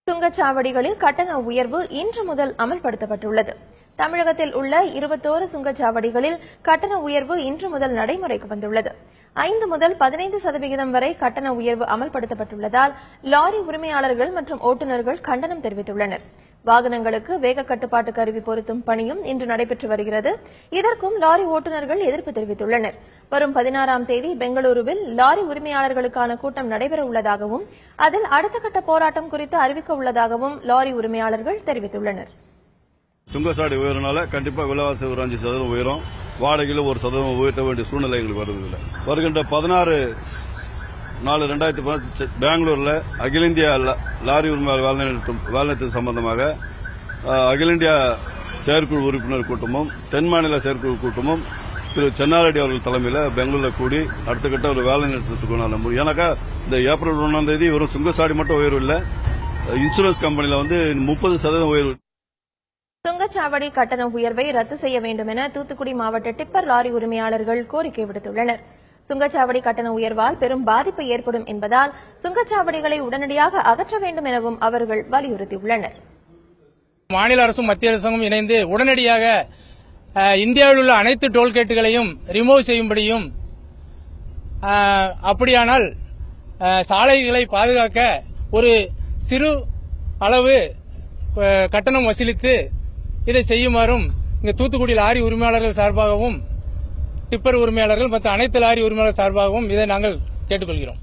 சுங்கச்சாவடிகளில் கட்டண உயர்வு இன்று முதல் அமல்படுத்தப்பட்டுள்ளது. தமிழகத்தில் உள்ள 21 சுங்கச்சாவடிகளில் கட்டண உயர்வு இன்று முதல் நடைமுறைக்கு வந்துள்ளது. 5 முதல் 15% வரை கட்டண உயர்வு அமல்படுத்தப்பட்டுள்ளதால் லாரி உரிமையாளர்கள் மற்றும் ஓட்டுநர்கள் கண்டனம் தெரிவித்துள்ளனர். வாகனங்களுக்கு வேக கட்டுப்பாட்டு கருவி பொருத்தும் பணியும் இன்று நடைபெற்று வருகிறது. இதற்கும் லாரி ஓட்டுநர்கள் எதிர்ப்பு தெரிவித்துள்ளனர். வரும் 16ஆம் தேதி பெங்களூருவில் லாரி உரிமையாளர்களுக்கான கூட்டம் நடைபெற உள்ளதாகவும் அதில் அடுத்த கட்ட போராட்டம் குறித்து அறிவிக்க உள்ளதாகவும் லாரி உரிமையாளர்கள் தெரிவித்துள்ளனர். சுங்கச்சாவடி உயர்னால கண்டிப்பா விலைவாசி ஒரு 5% உயரும். வாடகையில் 1% உயர்த்த வேண்டிய சூழ்நிலை எங்களுக்கு வருவதில்லை. வருகின்ற 16/4/2018 பெங்களூர்ல அகில இந்திய லாரி உரிமையாளர் வேலைநிறுத்தம் சம்பந்தமாக அகில இந்திய செயற்குழு உறுப்பினர் கூட்டமும் தென் மாநில செயற்குழு கூட்டமும் திரு சென்னாரெட்டி அவர்கள் தலைமையில் பெங்களூர்ல கூடி அடுத்த கட்ட ஒரு வேலை நிறுத்தத்துக்கு ஏன்னாக்கா இந்த ஏப்ரல் 1ஆம் தேதி வெறும் சுங்கச்சாவடி மட்டும் உயர்வு இல்லை, இன்சூரன்ஸ் கம்பெனில 30% உயர்வு. சுங்கச்சாவடி கட்டண உயர்வை ரத்து செய்ய வேண்டும் என தூத்துக்குடி மாவட்ட டிப்பர் லாரி உரிமையாளர்கள் கோரிக்கை விடுத்துள்ளனர். சுங்கச்சாவடி கட்டண உயர்வால் பெரும் பாதிப்பு ஏற்படும் என்பதால் சுங்கச்சாவடிகளை உடனடியாக அகற்ற வேண்டும் எனவும் அவர்கள் வலியுறுத்தியுள்ளனர். மாநில அரசும் மத்திய அரசும் இணைந்து உடனடியாக இந்தியாவில் உள்ள அனைத்து டோல்கேட்டுகளையும் ரிமூவ் செய்யும்படியும், அப்படியானால் சாலைகளை பாதுகாக்க ஒரு சிறு அளவு கட்டணம் வசூலித்து இதை செய்யுமாறும் இங்கு தூத்துக்குடி லாரி உரிமையாளர்கள் சார்பாகவும் டிப்பர் உரிமையாளர்கள் மற்றும் அனைத்து லாரி உரிமையாளர்கள் சார்பாகவும் இதை நாங்கள் கேட்டுக்கொள்கிறோம்.